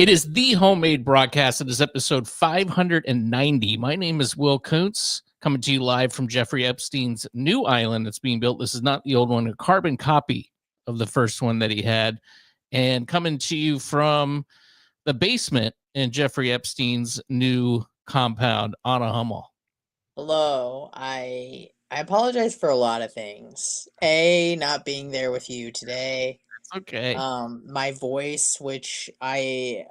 It is the homemade broadcast. It is episode 590. My name is Will Kuncz, coming to you live from Jeffrey Epstein's new island that's being built. This is not the old one, a carbon copy of the first one that he had. And coming to you from the basement in Jeffrey Epstein's new compound on a Hummel. Hello. I apologize for a lot of things. Not being there with you today. Okay. My voice, which by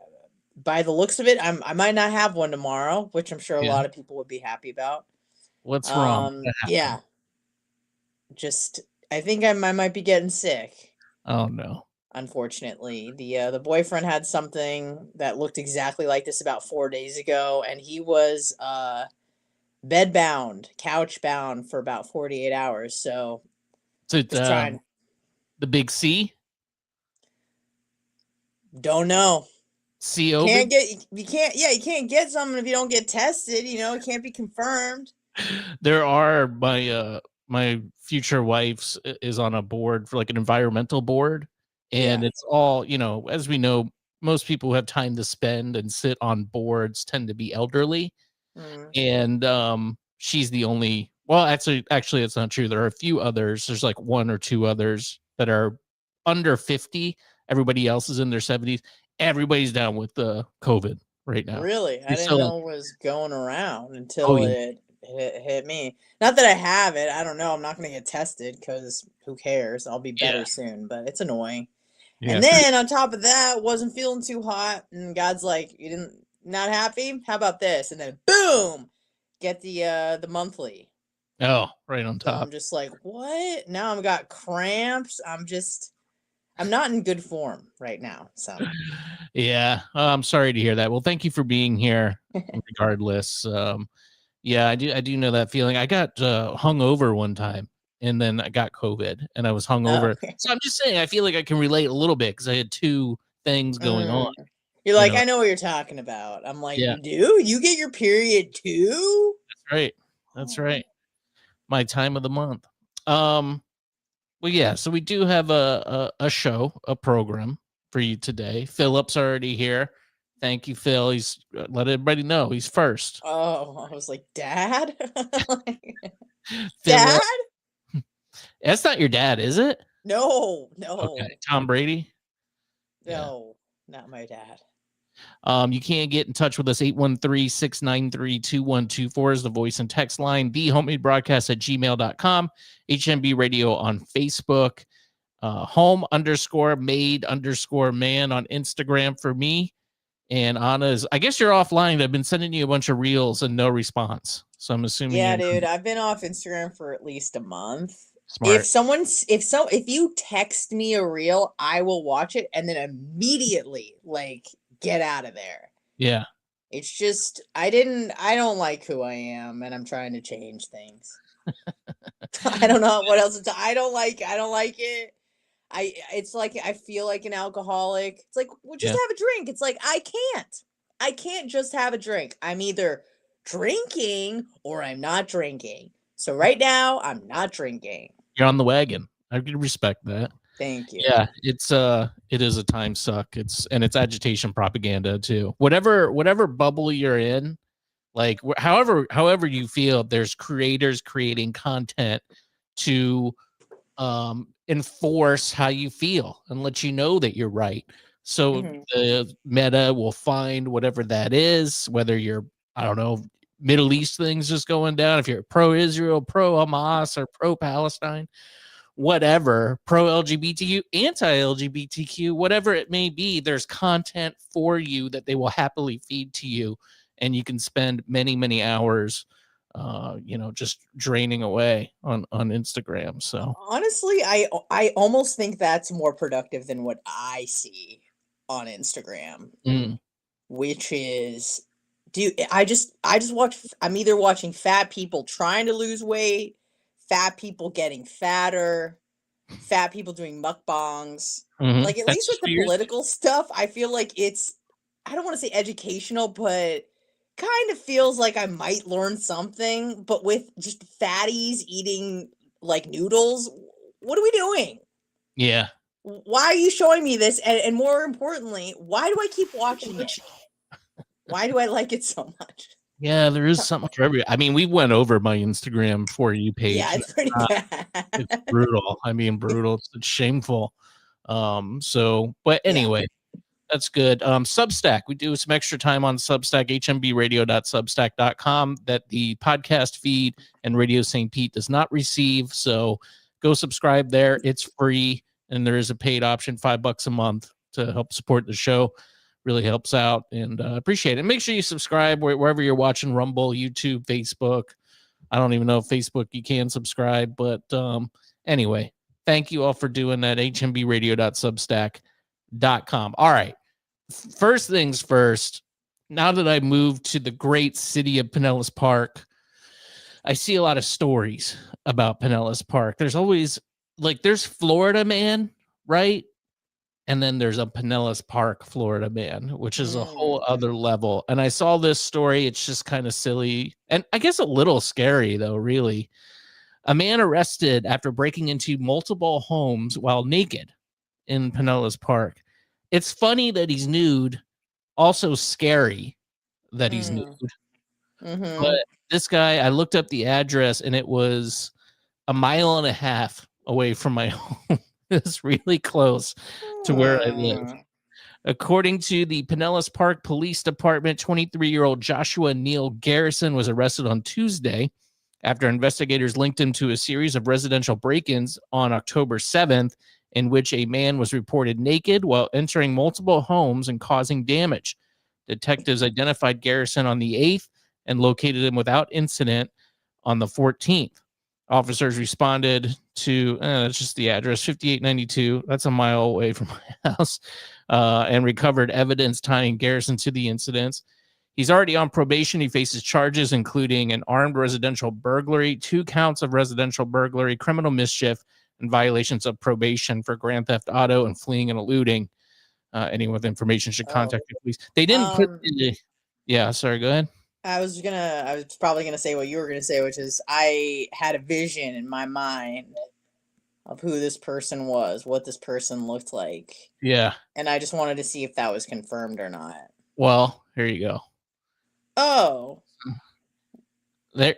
the looks of it, I might not have one tomorrow, which I'm sure a lot of people would be happy about. What's wrong? Yeah. I think I might be getting sick. Oh no. Unfortunately, the boyfriend had something that looked exactly like this about 4 days ago, and he was bed bound, couch bound for about 48 hours. So it's the big C. Don't know. CO. You can't get something if you don't get tested. It can't be confirmed. There are my future wife's is on a board for like an environmental board, and it's all, as we know, most people who have time to spend and sit on boards tend to be elderly. And she's the only, well, actually it's not true. There are a few others. There's like one or two others that are under 50. Everybody else is in their 70s. Everybody's down with the COVID right now. Really? I didn't know it was going around until it hit me. Not that I have it. I don't know. I'm not going to get tested because who cares? I'll be better soon, but it's annoying. Yeah. And then on top of that, wasn't feeling too hot. And God's like, not happy? How about this? And then boom, get the monthly. Oh, right on top. So I'm just like, what? Now I've got cramps. I'm not in good form right now. So yeah, I'm sorry to hear that. Well, thank you for being here regardless. Yeah, I do know that feeling. I got hungover one time and then I got COVID and I was hungover. Oh, okay. So I'm just saying, I feel like I can relate a little bit because I had two things going on. You're like, I know what you're talking about. I'm like, You do? You get your period too? That's right. That's right. My time of the month. Well, yeah, so we do have a show, a program for you today. Philip's already here. Thank you, Phil. He's let everybody know he's first. Oh, I was like, Dad? Dad? That's not your dad, is it? No. Okay, Tom Brady? No, not my dad. You can get in touch with us, 813-693-2124 is the voice and text line, thehomemade_broadcast@gmail.com, HMBradio on Facebook, home_made_man on Instagram for me, and Anna's, I guess you're offline. I've been sending you a bunch of reels and no response, so I'm assuming. Yeah, dude, I've been off Instagram for at least a month. Smart. If you text me a reel, I will watch it and then immediately get out of there. Yeah. It's just, I don't like who I am and I'm trying to change things. I don't know what else I don't like it. It's like, I feel like an alcoholic. It's like, well, just have a drink. It's like, I can't just have a drink. I'm either drinking or I'm not drinking. So right now I'm not drinking. You're on the wagon. I can respect that. Thank you. Yeah, it is a time suck. It's agitation propaganda too. Whatever bubble you're in, like however you feel, there's creators creating content to enforce how you feel and let you know that you're right. So the meta will find whatever that is, whether you're, I don't know, Middle East things just going down, if you're pro-Israel, pro-Hamas, or pro-Palestine, whatever, pro-LGBTQ, anti-LGBTQ, whatever it may be, there's content for you that they will happily feed to you, and you can spend many, many hours, just draining away on Instagram. So honestly, I almost think that's more productive than what I see on Instagram, which is, I just watch. I'm either watching fat people trying to lose weight, fat people getting fatter, fat people doing mukbangs. Like, at least with the political stuff, I feel like it's, I don't want to say educational, but kind of feels like I might learn something. But with just fatties eating like noodles, what are we doing? Yeah. Why are you showing me this? And more importantly, why do I keep watching it? Why do I like it so much? Yeah, there is something for every. I mean, we went over my Instagram For You page. Yeah, it's pretty bad. It's brutal. I mean, brutal. It's shameful. But anyway, that's good. Substack. We do some extra time on Substack, hmbradio.substack.com, that the podcast feed and Radio St. Pete does not receive. So go subscribe there. It's free, and there is a paid option, $5 a month to help support the show. Really helps out, and appreciate it. Make sure you subscribe wherever you're watching, Rumble, YouTube, Facebook. I don't even know if Facebook you can subscribe, but anyway, thank you all for doing that. hmbradio.substack.com. All right. First things first, now that I moved to the great city of Pinellas Park, I see a lot of stories about Pinellas Park. There's always, like, there's Florida Man, right? And then there's a Pinellas Park, Florida Man, which is a whole other level. And I saw this story. It's just kind of silly. And I guess a little scary, though, really. A man arrested after breaking into multiple homes while naked in Pinellas Park. It's funny that he's nude. Also scary that he's nude. But this guy, I looked up the address, and it was 1.5 miles away from my home. It's really close to where I live. According to the Pinellas Park Police Department, 23-year-old Joshua Neal Garrison was arrested on Tuesday after investigators linked him to a series of residential break-ins on October 7th, in which a man was reported naked while entering multiple homes and causing damage. Detectives identified Garrison on the 8th and located him without incident on the 14th. Officers responded to, that's just the address, 5892. That's 1 mile away from my house, and recovered evidence tying Garrison to the incidents. He's already on probation. He faces charges including an armed residential burglary, 2 counts of residential burglary, criminal mischief, and violations of probation for grand theft auto and fleeing and eluding. Anyone with information should contact the police. They didn't put the, yeah, sorry, go ahead. I was probably gonna say what you were gonna say, which is I had a vision in my mind of who this person was, what this person looked like. Yeah. And I just wanted to see if that was confirmed or not. Well, here you go. Oh. There,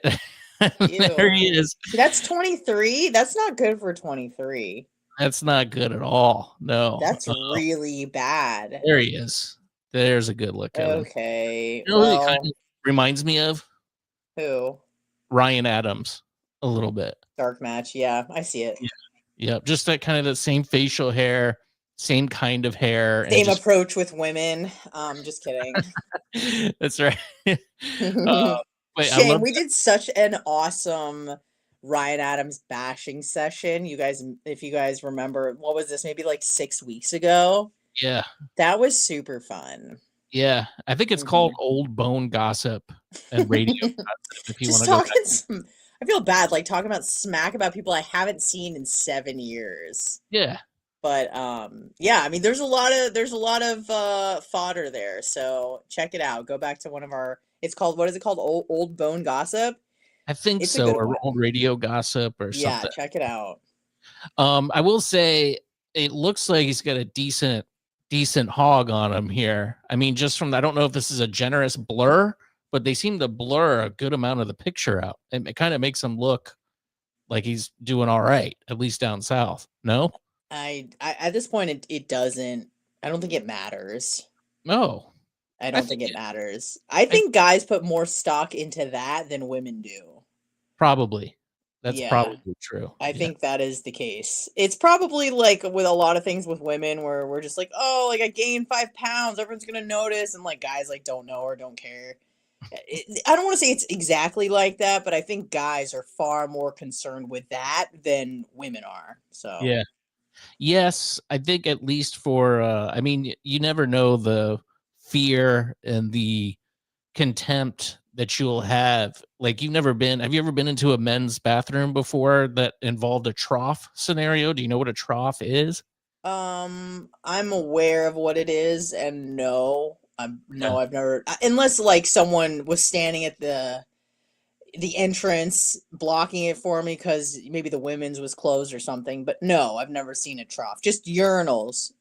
there he is. That's 23. That's not good for 23. That's not good at all. No. That's really bad. There he is. There's a good look at him. Okay. You know who he kind of reminds me of? Who? Ryan Adams, a little bit. Dark match. Yeah, I see it. Yeah. Just that kind of the same facial hair, same kind of hair. Same approach with women. Just kidding. That's right. Shane, we did such an awesome Ryan Adams bashing session. You guys, if you guys remember, what was this? Maybe like 6 weeks ago. Yeah. That was super fun. Yeah. I think it's called Old Bone Gossip and Radio Gossip. If you want to go I feel bad, like talking about smack about people I haven't seen in 7 years. Yeah. But yeah, I mean, there's a lot of fodder there. So check it out. Go back to one of our. It's called, what is it called? Old Bone Gossip. I think it's so, or Old Radio Gossip or something. Yeah, check it out. I will say it looks like he's got a decent hog on him here. I mean, just from, I don't know if this is a generous blur, but they seem to blur a good amount of the picture out. It kind of makes him look like he's doing all right, at least down south. No? I at this point, it doesn't, I don't think it matters. No. I don't think it matters. I think guys put more stock into that than women do. Probably. That's probably true. I think that is the case. It's probably like with a lot of things with women where we're just like, oh, like I gained 5 pounds, everyone's going to notice. And like guys like don't know or don't care. I don't want to say it's exactly like that, but I think guys are far more concerned with that than women are. So yeah. Yes, I think at least for, I mean, you never know the fear and the contempt that you'll have. Like have you ever been into a men's bathroom before that involved a trough scenario? Do you know what a trough is? I'm aware of what it is, and I've never, unless like someone was standing at the, the entrance blocking it for me because maybe the women's was closed or something. But no, I've never seen a trough. Just urinals.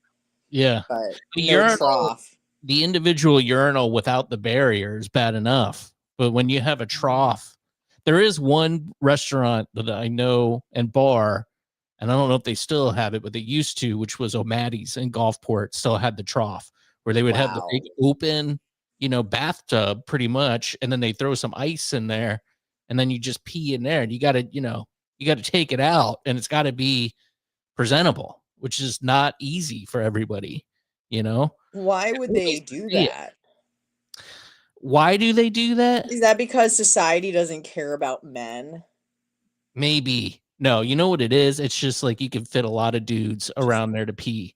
Yeah. But The no urinal, trough. the individual urinal without the barrier is bad enough. But when you have a trough, there is one restaurant that I know and bar, and I don't know if they still have it, but they used to, which was O'Matty's in Gulfport, still had the trough where they would have the big open, bathtub pretty much, and then they throw some ice in there, and then you just pee in there, and you got to take it out, and it's got to be presentable, which is not easy for everybody, Why would they do that? Why do they do that? Is that because society doesn't care about men? Maybe. No, you know what it is? It's just like you can fit a lot of dudes around there to pee.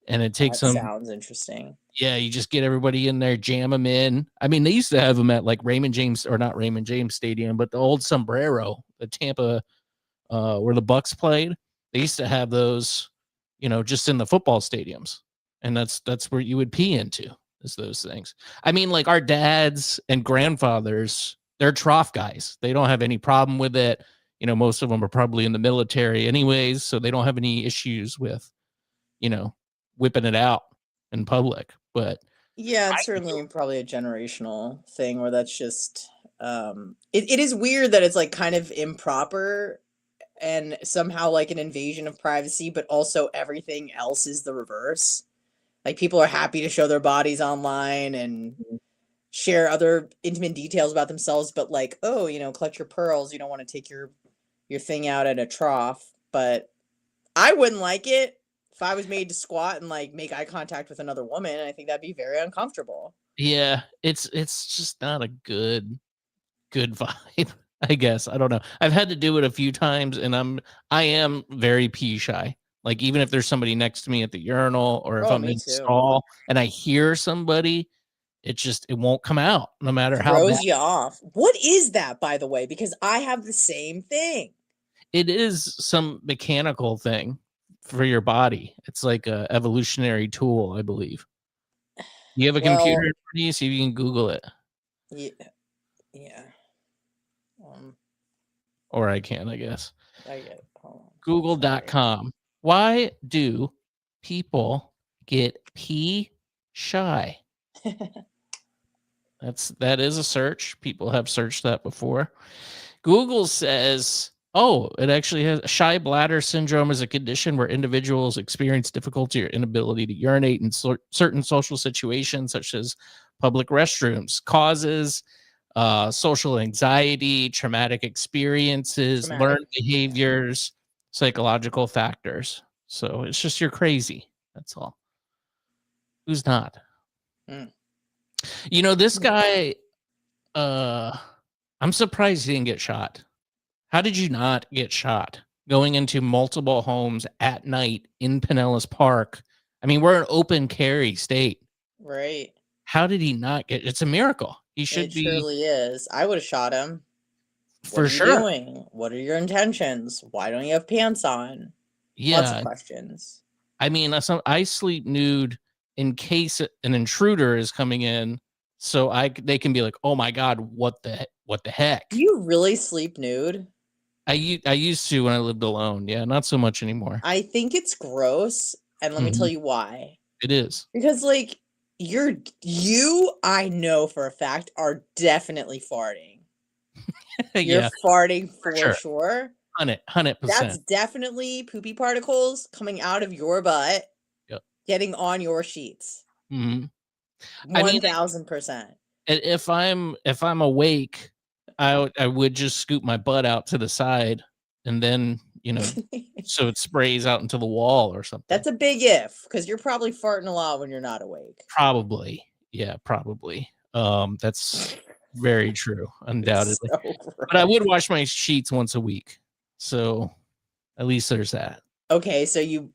And it takes them. Sounds interesting. Yeah, you just get everybody in there, jam them in. I mean, they used to have them at like Raymond James, or not Raymond James Stadium, but the old Sombrero, the Tampa, where the Bucks played. They used to have those, just in the football stadiums. And that's where you would pee into, is those things. I mean, like our dads and grandfathers, they're trough guys. They don't have any problem with it. Most of them are probably in the military anyways, so they don't have any issues with, whipping it out in public. But yeah, it's certainly probably a generational thing where that's just it is weird that it's like kind of improper and somehow like an invasion of privacy, but also everything else is the reverse. Like people are happy to show their bodies online and share other intimate details about themselves, but like, oh, clutch your pearls, you don't want to take your thing out at a trough. But I wouldn't like it if I was made to squat and like make eye contact with another woman. I think that'd be very uncomfortable. Yeah, it's just not a good vibe, I guess. I don't know. I've had to do it a few times, and I am very pee shy. Like even if there's somebody next to me at the urinal, or if I'm in the stall and I hear somebody, it won't come out no matter how throws you off. What is that, by the way? Because I have the same thing. It is some mechanical thing for your body. It's like a evolutionary tool, I believe. You have a computer in front of you, so you can Google it. Yeah. Or I can, I guess. I get it. Google.com. Why do people get pee shy? That is a search. People have searched that before. Google says, it actually has shy bladder syndrome is a condition where individuals experience difficulty or inability to urinate in certain social situations, such as public restrooms. Causes social anxiety, traumatic experiences, learned behaviors, psychological factors. So it's just you're crazy. That's all. Who's not? This guy, I'm surprised he didn't get shot. How did you not get shot going into multiple homes at night in Pinellas Park? I mean, we're an open carry state. Right. How did he not get? It's a miracle. He should be. It truly is. I would have shot him. For sure. What are you doing? What are your intentions? Why don't you have pants on? Yeah. Lots of questions. I mean, I sleep nude in case an intruder is coming in, so they can be like, "Oh my God, what the heck?" Do you really sleep nude? I used to when I lived alone. Yeah, not so much anymore. I think it's gross, and let me tell you why. It is. Because like I know for a fact are definitely farting. You're farting for sure. 100%. That's definitely poopy particles coming out of your butt, getting on your sheets. 1000%. If I'm awake, I would just scoop my butt out to the side, and then so it sprays out into the wall or something. That's a big if, because you're probably farting a lot when you're not awake. Probably, yeah, probably. That's very true, undoubtedly. But I would wash my sheets once a week, so at least there's that. Okay, so you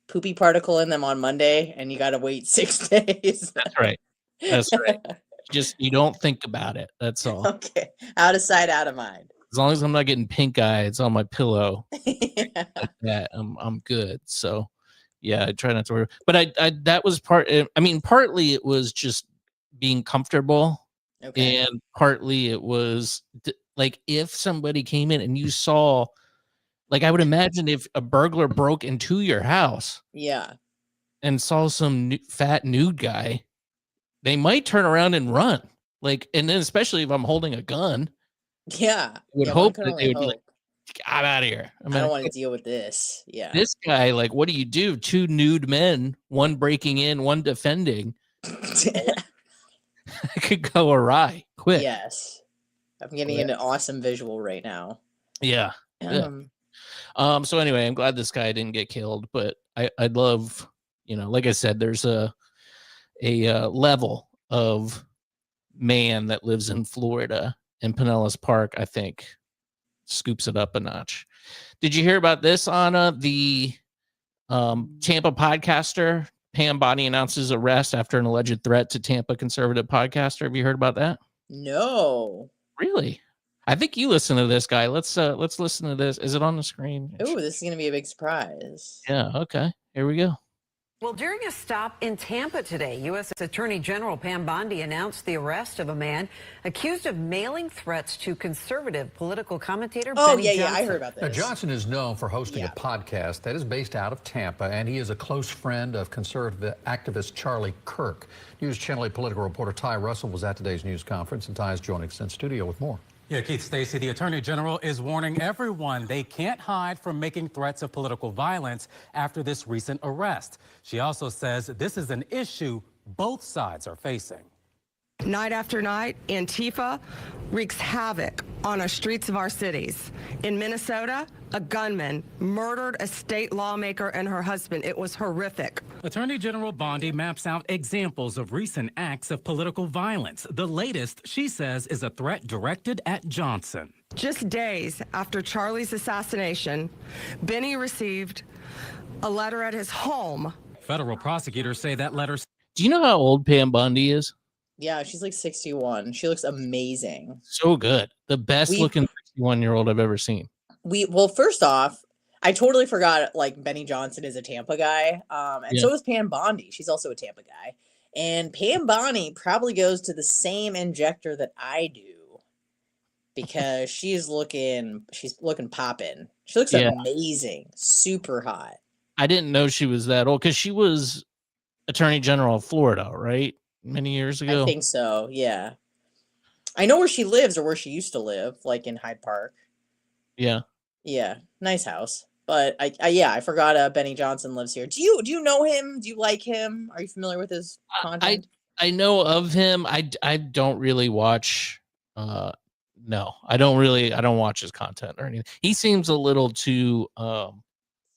poopy particle in them on Monday, and you got to wait 6 days. That's right. That's right. You don't think about it. That's all. Okay, out of sight, out of mind. As long as I'm not getting pink eyes on my pillow, like that, I'm good. So, yeah, I try not to worry. But I that was partly it was just being comfortable, and partly it was like if somebody came in and you saw, like I would imagine if a burglar broke into your house, yeah, and saw some fat nude guy, they might turn around and run. Like, and then especially if I'm holding a gun, yeah, I would yeah. One hope can that they only would be like, hope. "I'm out of here. I don't want to deal with this. Yeah. This guy, like, what do you do? Two nude men, one breaking in, one defending. It could go awry quick. Yes. I'm getting an awesome visual right now. Yeah. So anyway, I'm glad this guy didn't get killed, but I'd love, like I said, there's a level of man that lives in Florida, and Pinellas Park, I think, scoops it up a notch. Did you hear about this, Anna? The Tampa podcaster Pam Bondi announces arrest after an alleged threat to Tampa conservative podcaster. Have you heard about that? No. Really? I think you listen to this guy. Let's listen to this. Is it on the screen? Oh, this is gonna be a big surprise. Yeah. Okay. Here we go. Well, during a stop in Tampa today, U.S. Attorney General Pam Bondi announced the arrest of a man accused of mailing threats to conservative political commentator Benny Johnson. Yeah, I heard about this. Now, Johnson is known for hosting a podcast that is based out of Tampa, and he is a close friend of conservative activist Charlie Kirk. News Channel 8 political reporter Ty Russell was at today's news conference, and Ty is joining us in studio with more. Yeah, Keith, Stacey, the Attorney General is warning everyone they can't hide from making threats of political violence after this recent arrest. She also says this is an issue both sides are facing. Night after night, Antifa wreaks havoc on our streets of our cities. In Minnesota, a gunman murdered a state lawmaker and her husband. It was horrific. Attorney General Bondi maps out examples of recent acts of political violence. The latest, she says, is a threat directed at Johnson. Just days after Charlie's assassination, Benny received a letter at his home. Federal prosecutors say that letter. Do you know how old Pam Bondi is? Yeah, she's like 61. She looks amazing. So good. The best looking 61-year-old I've ever seen. Well, first off, I totally forgot like Benny Johnson is a Tampa guy. So is Pam Bondi. She's also a Tampa guy. And Pam Bondi probably goes to the same injector that I do because she's looking poppin'. She looks amazing. Super hot. I didn't know she was that old because she was Attorney General of Florida, right? Many years ago. I think so, yeah. I know where she lives or where she used to live, like in Hyde Park. Yeah. Yeah, nice house. But I forgot Benny Johnson lives here. Do you know him? Do you like him? Are you familiar with his content? I know of him. I don't really watch no. I don't watch his content or anything. He seems a little too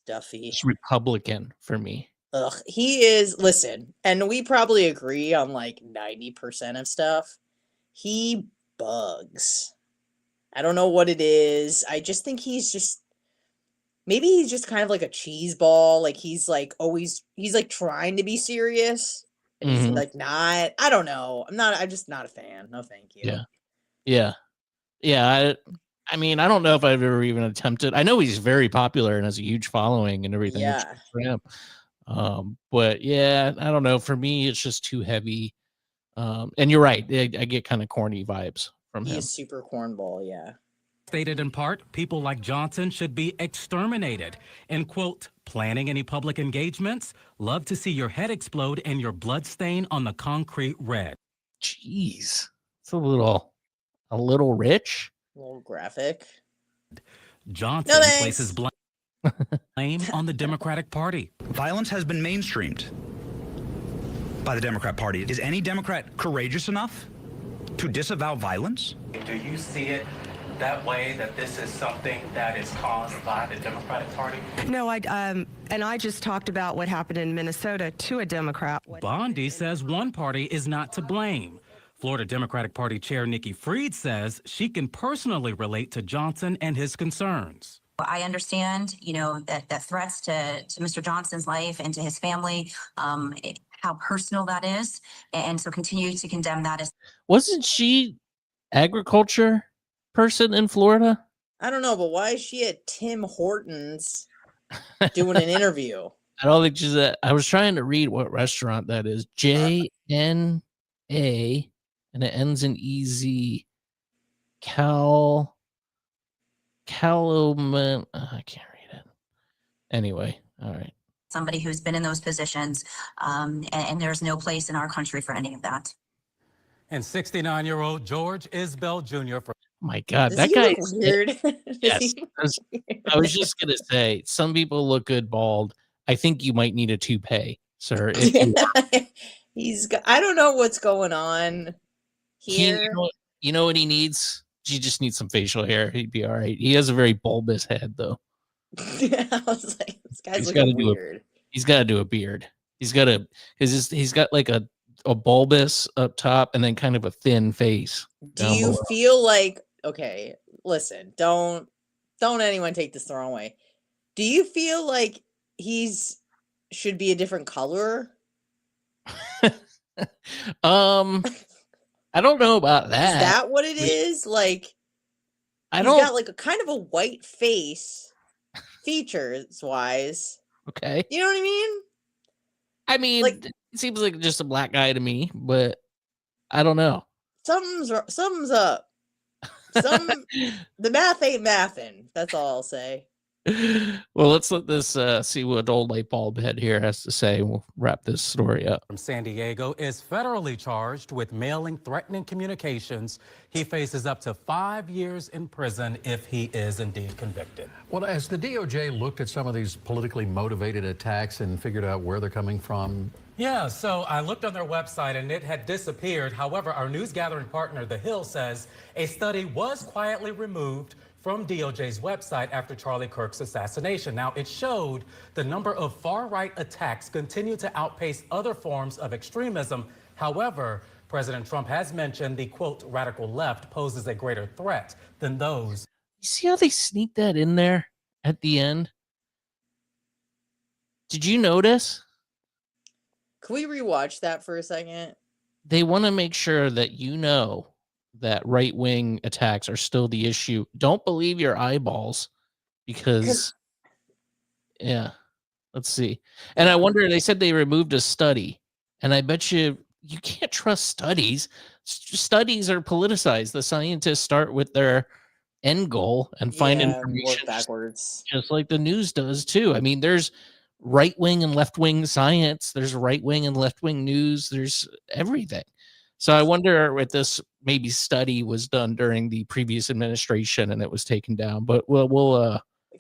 stuffy. Republican for me. Ugh, he is. Listen, and we probably agree on like 90% of stuff. He bugs. I don't know what it is. I just think he's just kind of like a cheese ball. Like he's like trying to be serious. And he's like not. I don't know. I'm just not a fan. No, thank you. Yeah. I mean, I don't know if I've ever even attempted. I know he's very popular and has a huge following and everything. Yeah. For him. But yeah, I don't know. For me, it's just too heavy. And you're right. I get kind of corny vibes from him. He's super cornball. Yeah. Stated in part, people like Johnson should be exterminated. And quote, planning any public engagements? Love to see your head explode and your blood stain on the concrete red. Jeez. It's a little rich. A little graphic. Johnson places blame on the Democratic Party. Violence has been mainstreamed by the Democrat Party. Is any Democrat courageous enough to disavow violence? Do you see it that way, that this is something that is caused by the Democratic Party? No, I just talked about what happened in Minnesota to a Democrat. Bondi says one party is not to blame. Florida Democratic Party Chair Nikki Fried says she can personally relate to Johnson and his concerns. I understand, that threats to Mr. Johnson's life and to his family, how personal that is. And so continue to condemn that. Wasn't she agriculture person in Florida? I don't know, but why is she at Tim Hortons doing an interview? I don't think she's at. I was trying to read what restaurant that is. JNA, and it ends in EZ. Caloman. I can't read it. Anyway, all right. Somebody who's been in those positions, and there's no place in our country for any of that. And 69-year-old George Isbell Jr. for My God, Does that he guy. look weird? Yes, I was just gonna say, some people look good bald. I think you might need a toupee, sir. He's got, I don't know what's going on here. You know what he needs? He just needs some facial hair. He'd be all right. He has a very bulbous head, though. I was like, this guy's looking weird. He's got to do a beard. He's got like a bulbous up top and then kind of a thin face. Do you feel like, okay, listen, don't anyone take this the wrong way. Do you feel like should be a different color? I don't know about that. Is that what it is? Like, he's got like a kind of a white face, features wise. Okay. You know what I mean? I mean, like, it seems like just a black guy to me, but I don't know. Something's up. The math ain't mathin'. That's all I'll say. Well, let's let this see what old light bulb head here has to say. We'll wrap this story up. From San Diego is federally charged with mailing threatening communications. He faces up to 5 years in prison if he is indeed convicted. Well, as the DOJ looked at some of these politically motivated attacks and figured out where they're coming from. Yeah, so I looked on their website and it had disappeared. However, our news gathering partner, The Hill, says a study was quietly removed from DOJ's website after Charlie Kirk's assassination. Now, it showed the number of far-right attacks continue to outpace other forms of extremism. However, President Trump has mentioned the, quote, radical left poses a greater threat than those. You see how they sneak that in there at the end? Did you notice? Can we rewatch that for a second? They want to make sure that you know that right-wing attacks are still the issue. Don't believe your eyeballs because, yeah, let's see. And I wonder, they said they removed a study, and I bet you can't trust studies. Studies are politicized. The scientists start with their end goal and find information backwards, just like the news does too. I mean, there's right-wing and left-wing science. There's right-wing and left-wing news. There's everything. So I wonder if this maybe study was done during the previous administration and it was taken down. But let's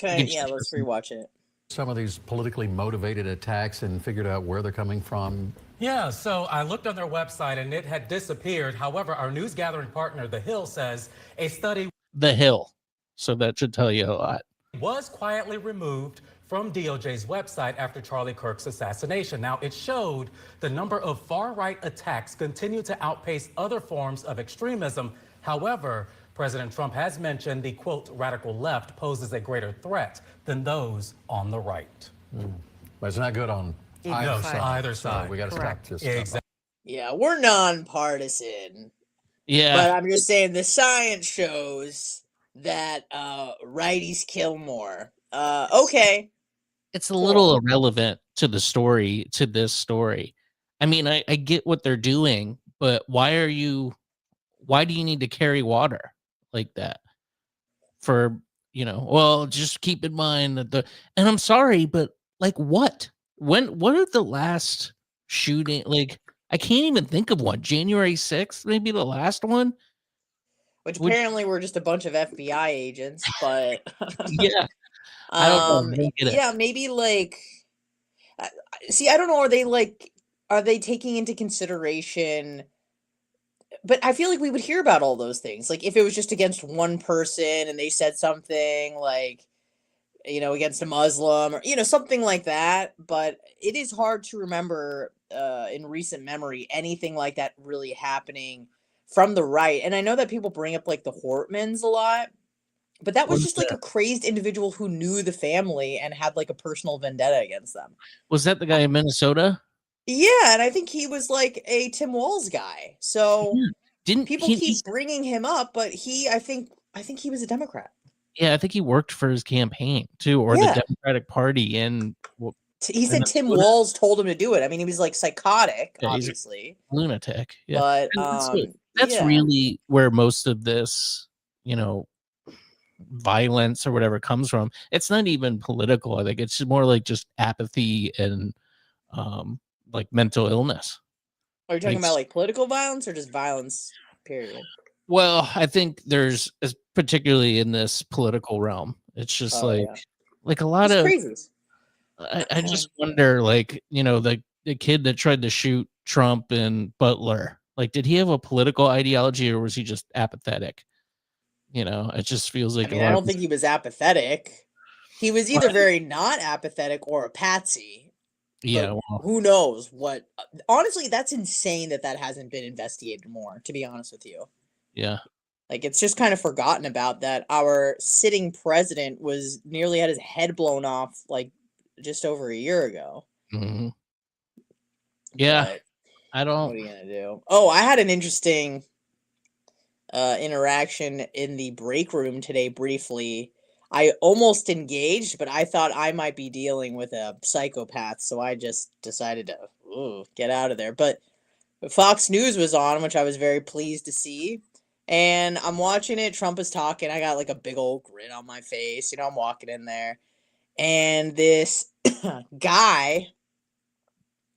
rewatch it. Some of these politically motivated attacks and figured out where they're coming from. Yeah, so I looked on their website and it had disappeared. However, our news gathering partner, The Hill, says a study. The Hill. So that should tell you a lot. Was quietly removed from DOJ's website after Charlie Kirk's assassination. Now, it showed the number of far-right attacks continue to outpace other forms of extremism. However, President Trump has mentioned the, quote, radical left poses a greater threat than those on the right. But it's not good on either side. So we got to stop this. Exactly. Yeah, we're nonpartisan. Yeah. But I'm just saying the science shows that righties kill more. Okay. It's a little irrelevant to the story, to this story. I mean, I get what they're doing, but why do you need to carry water like that? Well, just keep in mind that and I'm sorry, but like what are the last shooting? Like, I can't even think of one. January 6th, maybe the last one. Which apparently were just a bunch of FBI agents, but yeah. I don't know. Yeah, maybe like, see, I don't know. Are they taking into consideration? But I feel like we would hear about all those things. Like if it was just against one person and they said something like, against a Muslim or, something like that. But it is hard to remember in recent memory anything like that really happening from the right. And I know that people bring up like the Hortmans a lot. But that was just like a crazed individual who knew the family and had like a personal vendetta against them. Was that the guy in Minnesota? Yeah, and I think he was like a Tim Walz guy. So people keep bringing him up, but I think he was a Democrat. Yeah, I think he worked for his campaign too, or the Democratic Party. And he said Tim Walz told him to do it. I mean, he was like psychotic, obviously, lunatic. Yeah, but that's really where most of this violence or whatever comes from. It's not even political. I think it's more like just apathy and like mental illness. Are you talking about like political violence or just violence, period? Well, I think there's, particularly in this political realm, it's just like a lot of crazies. I just wonder, like, the kid that tried to shoot Trump and Butler, like, did he have a political ideology or was he just apathetic? It just feels like I don't think he was apathetic. He was either very not apathetic or a patsy. Yeah, well, who knows what? Honestly, that's insane that hasn't been investigated more, to be honest with you. Yeah. Like, it's just kind of forgotten about that our sitting president was nearly had his head blown off, like, just over a year ago. Mm-hmm. Yeah. But I don't. What are you going to do? Oh, I had an interesting interaction in the break room today briefly. I almost engaged, but I thought I might be dealing with a psychopath, so I just decided to get out of there. But Fox News was on, which I was very pleased to see. And I'm watching it. Trump is talking. I got like a big old grin on my face. I'm walking in there. And this guy,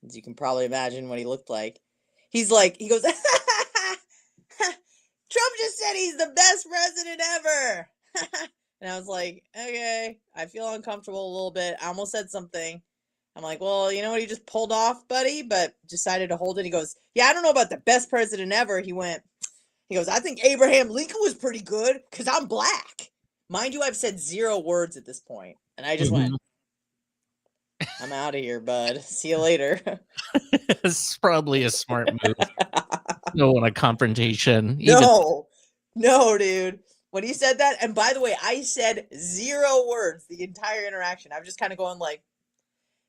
as you can probably imagine what he looked like, he goes, Trump just said he's the best president ever. And I was like, okay, I feel uncomfortable a little bit. I almost said something. I'm like, well, you know what he just pulled off, buddy? But decided to hold it. He goes, yeah, I don't know about the best president ever. He goes, I think Abraham Lincoln was pretty good because I'm black. Mind you, I've said 0 words at this point. And I just went, I'm out of here, bud. See you later. It's probably a smart move. No, on a confrontation. No, dude. When he said that, and by the way, I said 0 words the entire interaction. I'm just kind of going like,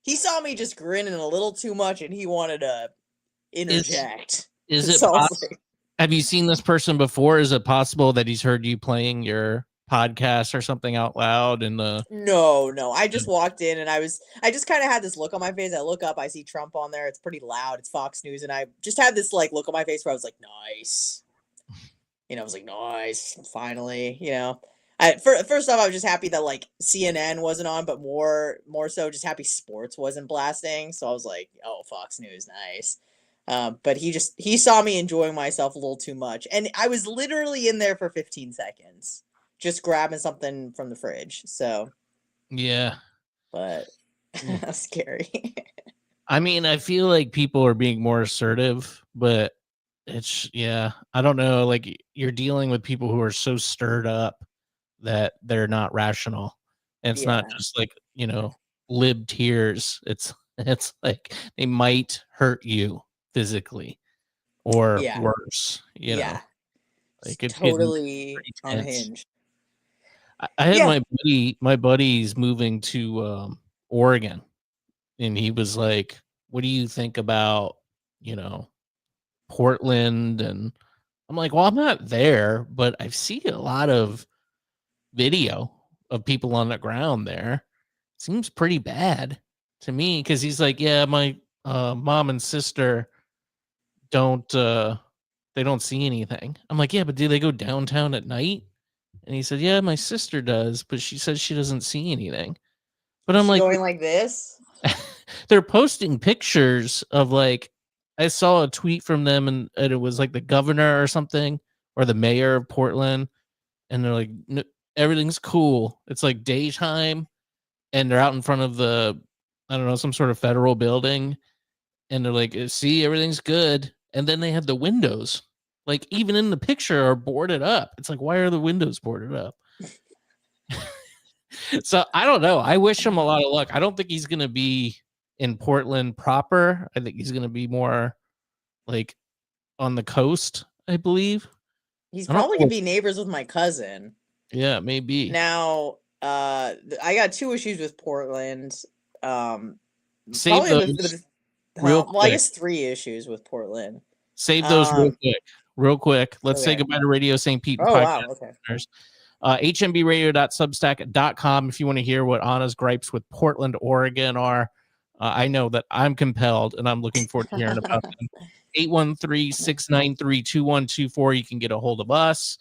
he saw me just grinning a little too much, and he wanted to interject. Is it possible? Have you seen this person before? Is it possible that he's heard you playing your podcast or something out loud? No. I just walked in, and I just kind of had this look on my face. I look up, I see Trump on there. It's pretty loud. It's Fox News, and I just had this like look on my face where I was like, nice. I was like, nice, finally, First off, I was just happy that like CNN wasn't on, but more so just happy sports wasn't blasting. So I was like, oh, Fox News, nice. But he saw me enjoying myself a little too much. And I was literally in there for 15 seconds, just grabbing something from the fridge. So yeah, but that's scary. I mean, I feel like people are being more assertive, but I don't know. Like, you're dealing with people who are so stirred up that they're not rational. And it's not just like, lib tears. It's like they might hurt you physicly or worse, Yeah. Like it's totally unhinged. I had my buddy's moving to Oregon, and he was like, what do you think about, Portland? And I'm like, well, I'm not there, but I see a lot of video of people on the ground there. It seems pretty bad to me, because he's like, yeah, my mom and sister don't see anything. I'm like, yeah, but do they go downtown at night? And he said, yeah, my sister does, but she says she doesn't see anything. But I'm like, going like this. They're posting pictures of, like, I saw a tweet from them, and it was like the governor or something, or the mayor of Portland, and they're like, no, everything's cool. It's like daytime, and they're out in front of some sort of federal building, and they're like, see, everything's good. And then they have the windows, like, even in the picture, are boarded up. It's like, why are the windows boarded up? So I don't know. I wish him a lot of luck. I don't think he's going to be in Portland proper. I think he's going to be more like on the coast, I believe. He's probably going to be neighbors with my cousin. Yeah, maybe. Now, I got 2 issues with Portland. Save those real quick. Well, I guess 3 issues with Portland. Save those real quick. Let's say goodbye to Radio St. Pete. Oh, wow. Okay. HMBradio.substack.com if you want to hear what Anna's gripes with Portland, Oregon are. I know that I'm compelled, and I'm looking forward to hearing about them. 813-693-2124. You can get a hold of us.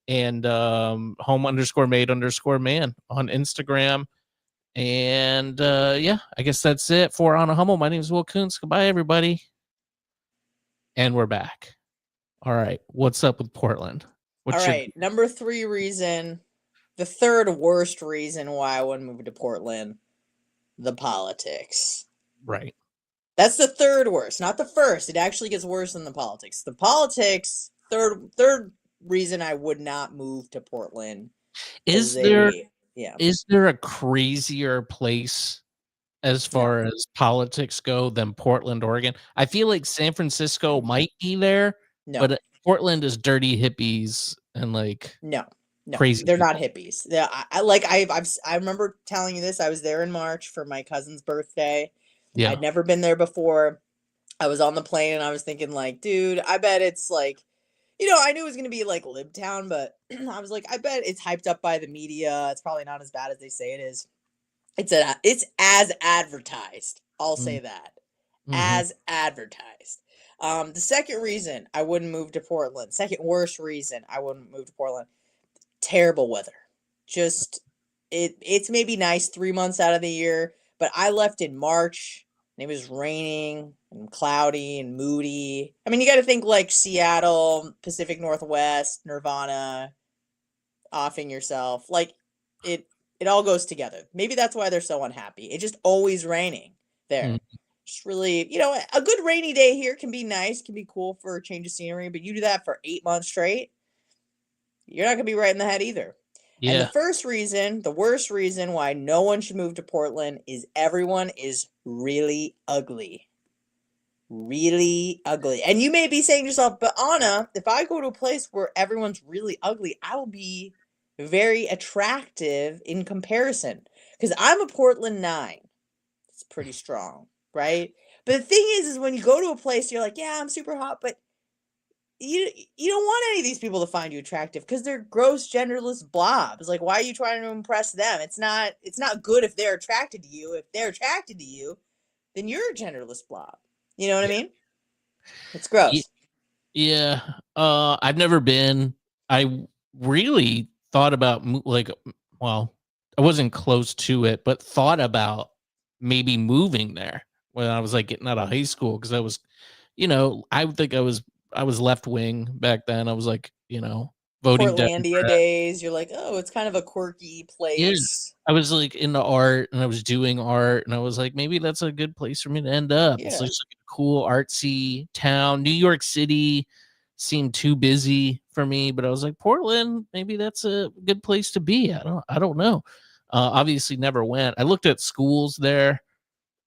and home_made_man on Instagram. And yeah, I guess that's it for On a Hummel. My name is Will Kuncz. Goodbye, everybody. And we're back. All right. What's up with Portland? All right. Number 3 reason, the third worst reason why I wouldn't move to Portland, the politics. Right. That's the third worst, not the first. It actually gets worse than the politics. The politics, third reason I would not move to Portland. Is there a crazier place as far as politics go than Portland, Oregon? I feel like San Francisco might be there, but Portland is dirty hippies and like crazy. They're not hippies. Yeah, I remember telling you this. I was there in March for my cousin's birthday. Yeah. I'd never been there before. I was on the plane and I was thinking like, dude, I bet it's like, I knew it was going to be like Libtown, but I was like, I bet it's hyped up by the media. It's probably not as bad as they say it is. It's as advertised. I'll say that. As advertised. The second reason I wouldn't move to Portland, second worst reason I wouldn't move to Portland, terrible weather. Just, it's maybe nice 3 months out of the year, but I left in March and it was raining and cloudy and moody. I mean, you got to think like Seattle, Pacific Northwest, Nirvana, offing yourself. Like it all goes together. Maybe that's why they're so unhappy. It's just always raining there. Just really, a good rainy day here can be nice, can be cool for a change of scenery, but you do that for 8 months straight, you're not going to be right in the head either. Yeah. And the worst reason why no one should move to Portland is everyone is really ugly. Really ugly. And you may be saying to yourself, but Anna, if I go to a place where everyone's really ugly, I will be very attractive in comparison. Because I'm a Portland 9. It's pretty strong, right? But the thing is when you go to a place, you're like, yeah, I'm super hot, but you don't want any of these people to find you attractive because they're gross, genderless blobs. Like, why are you trying to impress them? It's not good if they're attracted to you. If they're attracted to you, then you're a genderless blob. You know what I mean? It's gross. Yeah. I've never been. I really thought about I wasn't close to it, but thought about maybe moving there when I was like getting out of high school because I was, I think I was left wing back then. I was like, voting Portlandia days. You're like, oh, it's kind of a quirky place. Yeah. I was like into art and I was doing art and I was like, maybe that's a good place for me to end up. Yeah. It's like a cool artsy town. New York City seemed too busy for me, but I was like, Portland, maybe that's a good place to be. I don't know. Obviously never went. I looked at schools there.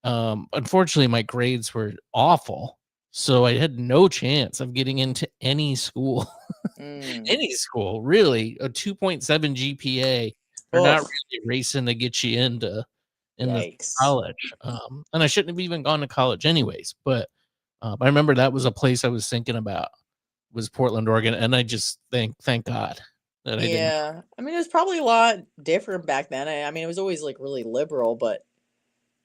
Unfortunately my grades were awful. So I had no chance of getting into any school, any school, really. A 2.7 GPA. They're not really racing to get you into college. And I shouldn't have even gone to college anyways. But I remember that was a place I was thinking about, was Portland, Oregon. And I just thank God that I didn't. Yeah. I mean, it was probably a lot different back then. I mean, it was always like really liberal, but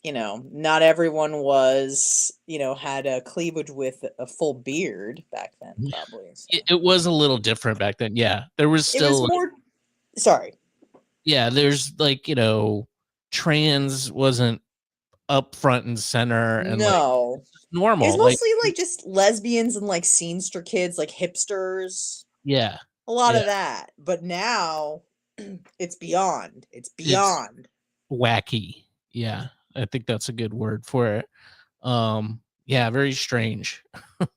not everyone was, had a cleavage with a full beard back then, probably. So. It was a little different back then. Yeah. There was still. It was more. Sorry. Yeah. There's like, trans wasn't up front and center. And no. Normal. It's mostly like just lesbians and like scenester kids, like hipsters. Yeah. A lot of that. But now it's beyond. It's beyond. It's wacky. Yeah. I think that's a good word for it. Yeah, very strange.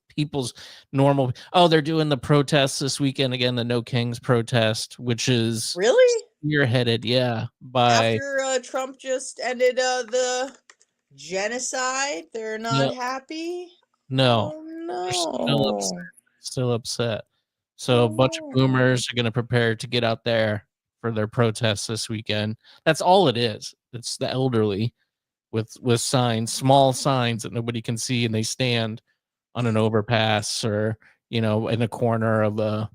People's normal. Oh, they're doing the protests this weekend again, the No Kings protest, which is really spearheaded. Yeah, by after Trump just ended the genocide. They're not happy. No, oh, no. They're still upset. So a bunch of boomers are going to prepare to get out there for their protests this weekend. That's all it is. It's the elderly with signs, small signs that nobody can see, and they stand on an overpass or in a corner of a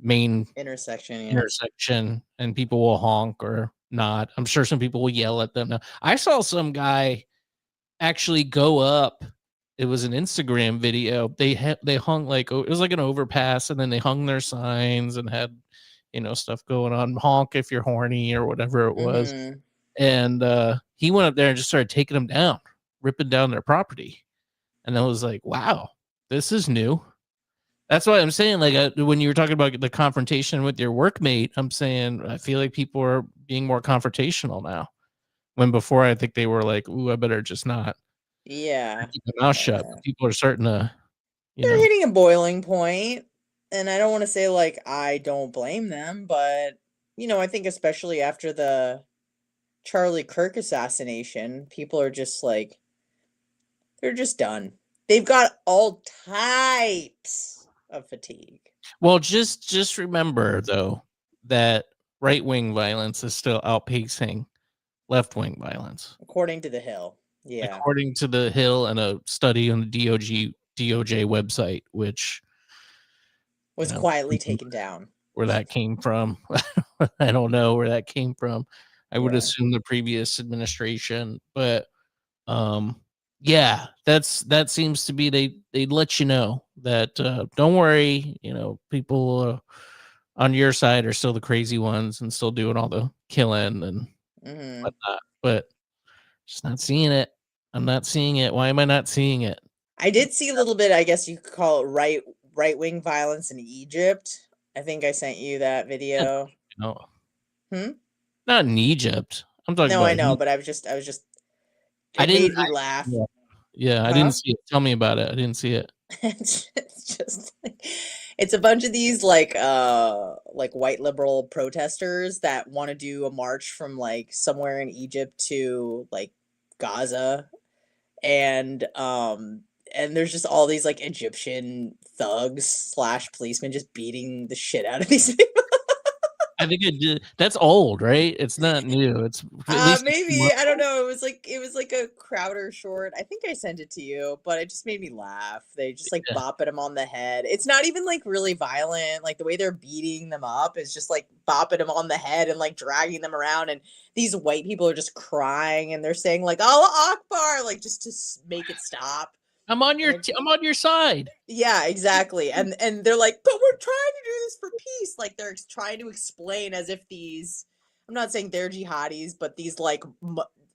main intersection, and people will honk or not. I'm sure some people will yell at them. Now, I saw some guy actually go up. It was an Instagram video. They hung like, it was like an overpass, and then they hung their signs and had stuff going on. Honk if you're horny or whatever it was. Mm-hmm. And he went up there and just started taking them down, ripping down their property. And I was like, wow, this is new. That's why I'm saying, like, when you were talking about the confrontation with your workmate, I'm saying I feel like people are being more confrontational now. When before I think they were like, ooh, I better just not. Yeah. Keep my mouth shut. People are starting to, they're hitting a boiling point. And I don't want to say, like, I don't blame them, but, I think especially after the Charlie Kirk assassination, people are just like, they're just done. They've got all types of fatigue. Well, just remember, though, that right-wing violence is still outpacing left-wing violence. According to The Hill. Yeah. According to The Hill and a study on the DOJ website, which was quietly taken down. Where that came from. I don't know where that came from. I would assume the previous administration, but that seems to be they let you know that don't worry, people on your side are still the crazy ones and still doing all the killing and whatnot, but just not seeing it. I'm not seeing it. Why am I not seeing it? I did see a little bit, I guess you could call it right-wing violence in Egypt. I think I sent you that video. No. Not in Egypt. I'm talking about. No, I know, but I was just it made me laugh. Yeah, I didn't see it. Tell me about it. I didn't see it. It's just it's a bunch of these like white liberal protesters that want to do a march from like somewhere in Egypt to like Gaza, and there's just all these like Egyptian thugs / policemen just beating the shit out of these people. I think it did. That's old, right? It's not new. It's maybe I don't know. It was like a Crowder short. I think I sent it to you, but it just made me laugh. They just like bopping him on the head. It's not even like really violent. Like the way they're beating them up is just like bopping them on the head and like dragging them around. And these white people are just crying and they're saying like Allah Akbar, like just to make it stop. I'm on your side. Yeah, exactly. And they're like, but we're trying to do this for peace. Like they're trying to explain as if these, I'm not saying they're jihadis, but these like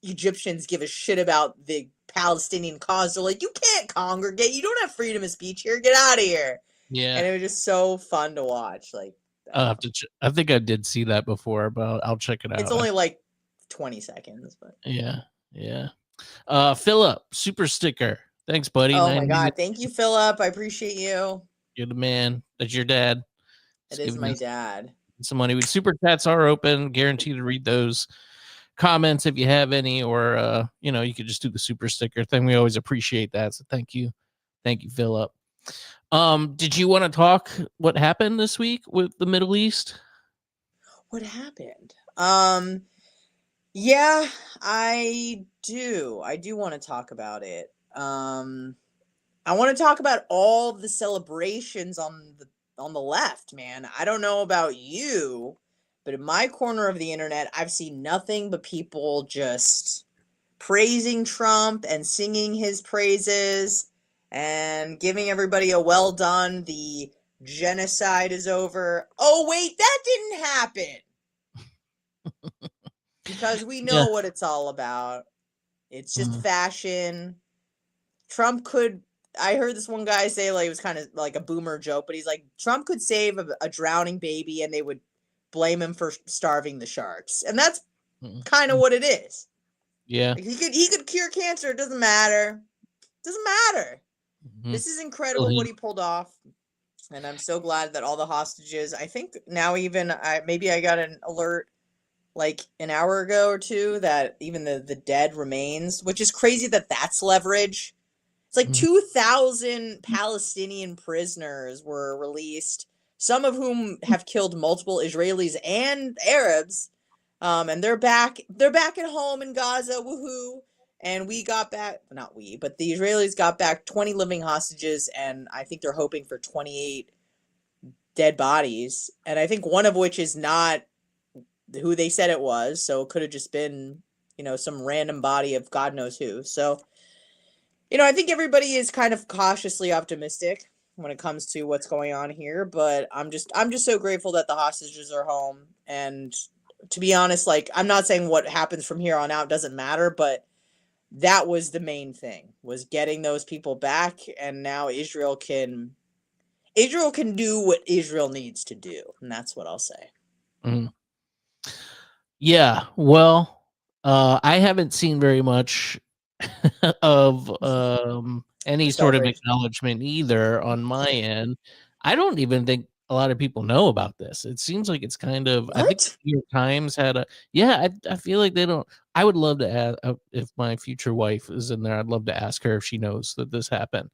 Egyptians give a shit about the Palestinian cause. They're like, you can't congregate. You don't have freedom of speech here. Get out of here. Yeah. And it was just so fun to watch. Like, I think I did see that before, but I'll check it out. It's only like 20 seconds, but yeah. Philip, super sticker. Thanks, buddy. Oh my God. Thank you, Philip. I appreciate you. You're the man. That's your dad. It is my dad. Some money. Super chats are open. Guaranteed to read those comments if you have any, or you could just do the super sticker thing. We always appreciate that. So thank you, Philip. Did you want to talk what happened this week with the Middle East? What happened? Yeah, I do. I do want to talk about it. I want to talk about all the celebrations on the left, man. I don't know about you, but in my corner of the internet, I've seen nothing but people just praising Trump and singing his praises and giving everybody a well done. The genocide is over. Oh, wait, that didn't happen. Because we know what it's all about. It's just fashion. Trump could, I heard this one guy say, like, it was kind of like a boomer joke, but he's like, Trump could save a drowning baby and they would blame him for starving the sharks. And that's kind of what it is. Yeah. Like, he could cure cancer. It doesn't matter. This is incredible what he pulled off. And I'm so glad that all the hostages, I think now even, maybe I got an alert like an hour ago or two that even the dead remains, which is crazy that that's leverage. It's like 2,000 Palestinian prisoners were released, some of whom have killed multiple Israelis and Arabs. And they're back at home in Gaza, woohoo. And we got back, not we, but the Israelis got back 20 living hostages, and I think they're hoping for 28 dead bodies. And I think one of which is not who they said it was, so it could have just been, some random body of God knows who. So, I think everybody is kind of cautiously optimistic. when it comes to what's going on here, but I'm just so grateful that the hostages are home. And to be honest, like, I'm not saying what happens from here on out doesn't matter, but that was the main thing, was getting those people back, and now Israel can do what Israel needs to do, and that's what I'll say. Mm. Yeah, well, I haven't seen very much of any sort of acknowledgement either on my end. I don't even think a lot of people know about this. It seems like it's kind of, I think the New York Times had I feel like they don't. I would love to ask, if my future wife is in there, I'd love to ask her if she knows that this happened,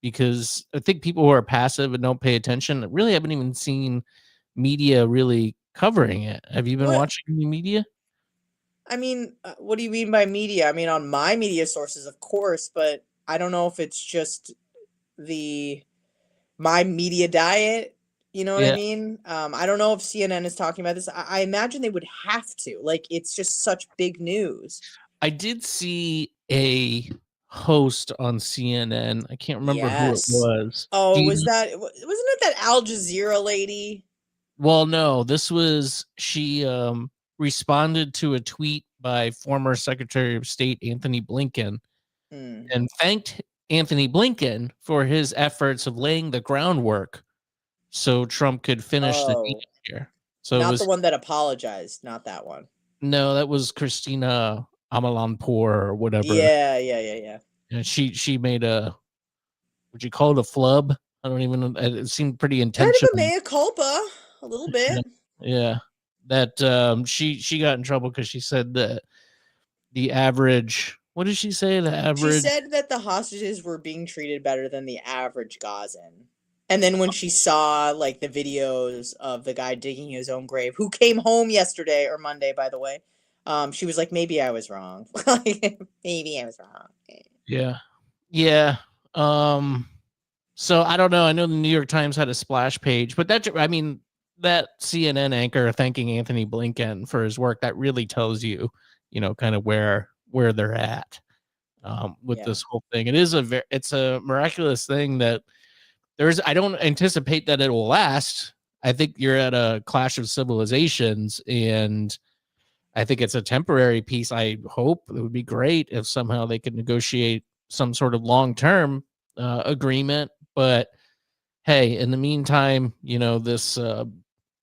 because I think people who are passive and don't pay attention really haven't even seen media really covering it. Have you been watching any media? I mean, what do you mean by media? I mean, on my media sources, of course, but I don't know if it's just my media diet. You know what I mean? I don't know if CNN is talking about this. I imagine they would have to. Like, it's just such big news. I did see a host on CNN. I can't remember who it was. Oh, wasn't it that Al Jazeera lady? Well, no, she responded to a tweet by former Secretary of State Anthony Blinken and thanked Anthony Blinken for his efforts of laying the groundwork so Trump could finish the deal here. So not the one that apologized, not that one. No, that was Christina Amalanpour or whatever. Yeah. And she made would you call it a flub? I don't even know. It seemed pretty intentional. Kind of a mea culpa, a little bit. Yeah. That she got in trouble because she said that the average, what did she say? She said that the hostages were being treated better than the average Gazan. And then when she saw, like, the videos of the guy digging his own grave, who came home yesterday or Monday, by the way, she was like, maybe I was wrong. Maybe I was wrong. Yeah. So I don't know. I know the New York Times had a splash page, but that CNN anchor thanking Anthony Blinken for his work, that really tells you, kind of where they're at with this whole thing. It's a miraculous thing that I don't anticipate that it will last. I think you're at a clash of civilizations, and I think it's a temporary peace. I hope it would be great if somehow they could negotiate some sort of long-term agreement. But hey, in the meantime, this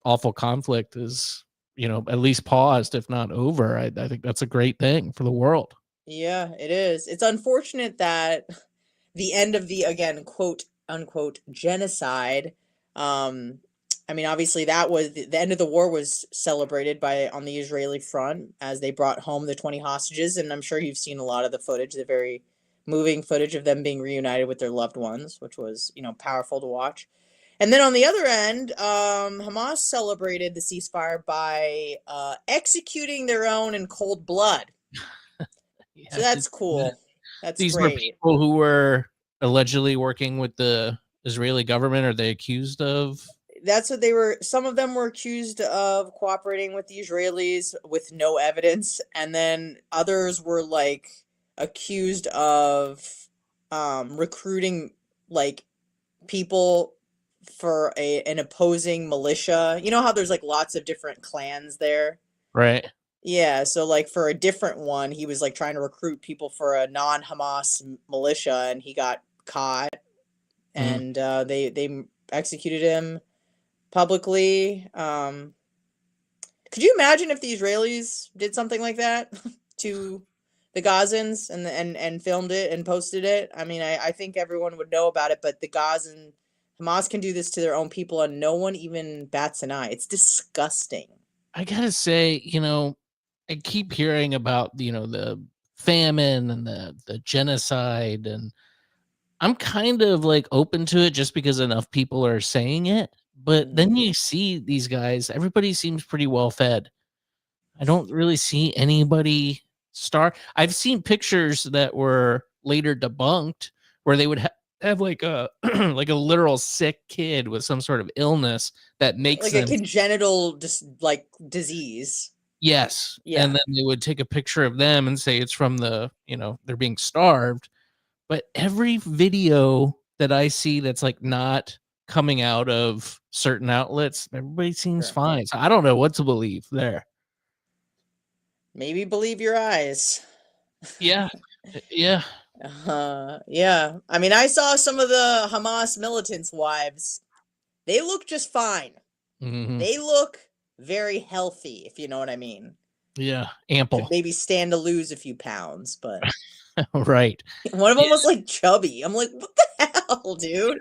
awful conflict is, at least paused, if not over. I think that's a great thing for the world. Yeah, it is. It's unfortunate that the end of the, again, quote unquote, genocide. I mean, obviously that was the end of the war was celebrated on the Israeli front as they brought home the 20 hostages. And I'm sure you've seen a lot of the footage, the very moving footage of them being reunited with their loved ones, which was, powerful to watch. And then on the other end, Hamas celebrated the ceasefire by executing their own in cold blood. So that's cool. That's these great. Were people who were allegedly working with the Israeli government. Are they accused of? That's what they were. Some of them were accused of cooperating with the Israelis with no evidence. And then others were like accused of recruiting like people for an opposing militia. You know how there's like lots of different clans there? Right. Yeah, so like for a different one, he was like trying to recruit people for a non-Hamas militia, and he got caught, and they executed him publicly. Could you imagine if the Israelis did something like that to the Gazans and filmed it and posted it? I mean, I think everyone would know about it, but the Hamas can do this to their own people, and no one even bats an eye. It's disgusting. I gotta say, I keep hearing about, the famine and the genocide, and I'm kind of like open to it just because enough people are saying it. But then you see these guys, everybody seems pretty well fed. I don't really see anybody I've seen pictures that were later debunked where they would have like a like a literal sick kid with some sort of illness that makes like them a congenital disease. Yes. Yeah. And then they would take a picture of them and say it's from they're being starved. But every video that I see that's like not coming out of certain outlets, everybody seems fine. So I don't know what to believe there. Maybe believe your eyes. Yeah. Yeah. Yeah. I mean, I saw some of the Hamas militants' wives. They look just fine. Mm-hmm. They look very healthy, if you know what I mean. Yeah, ample. Could maybe stand to lose a few pounds, but right. One of them was like chubby. I'm like, what the hell, dude?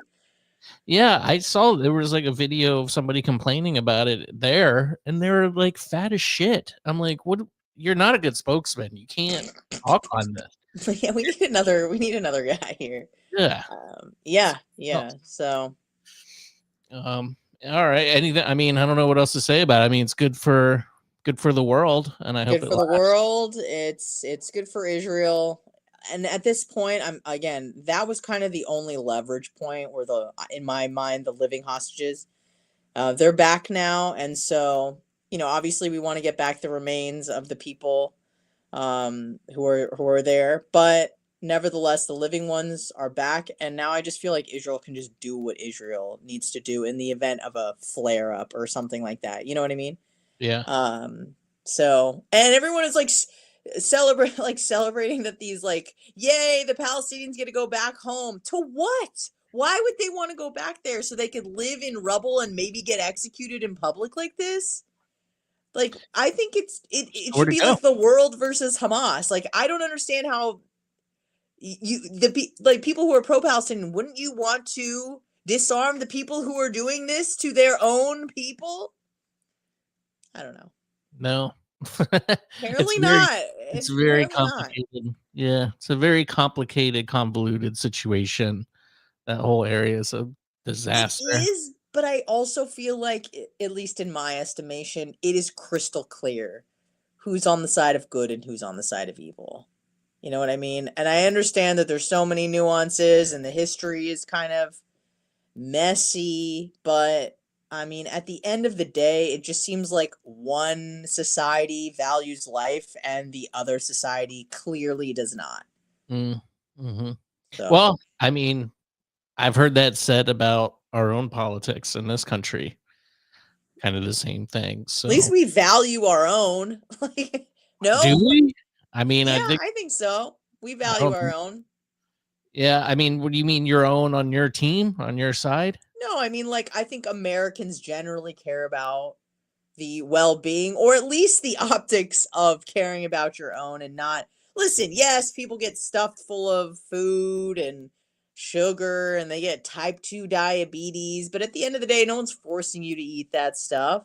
Yeah, I saw there was like a video of somebody complaining about it there, and they were like fat as shit. I'm like, what? You're not a good spokesman. You can't talk on this. Yeah, we need another guy here. Yeah. Yeah. So, all right. Anything? I mean, I don't know what else to say about it. I mean, it's good for the world, and I hope good for the world. It's good for Israel. And at this point, that was kind of the only leverage point where in my mind, the living hostages, they're back now. And so, obviously we want to get back the remains of the people, who are there, but nevertheless, the living ones are back. And now I just feel like Israel can just do what Israel needs to do in the event of a flare up or something like that. You know what I mean? Yeah. So, and everyone is like celebrating that these yay, the Palestinians get to go back home. To what? Why would they want to go back there so they could live in rubble and maybe get executed in public like this? Like, I think it should be like the world versus Hamas. Like, I don't understand how people who are pro-Palestinian, wouldn't you want to disarm the people who are doing this to their own people? I don't know. No. Apparently not. It's very complicated. Not. Yeah, it's a very complicated, convoluted situation. That whole area is a disaster. It is, but I also feel like, at least in my estimation, it is crystal clear who's on the side of good and who's on the side of evil. You know what I mean? And I understand that there's so many nuances and the history is kind of messy, but I mean, at the end of the day, it just seems like one society values life and the other society clearly does not. Mm-hmm. So. Well, I mean, I've heard that said about our own politics in this country. Kind of the same thing. So at least we value our own. No? Do we? I mean, yeah, I think so. We value our own. Yeah, I mean, what do you mean your own on your team, on your side? No, I mean, I think Americans generally care about the well-being, or at least the optics of caring about your own and not, listen, yes, people get stuffed full of food and sugar and they get type 2 diabetes, but at the end of the day, no one's forcing you to eat that stuff.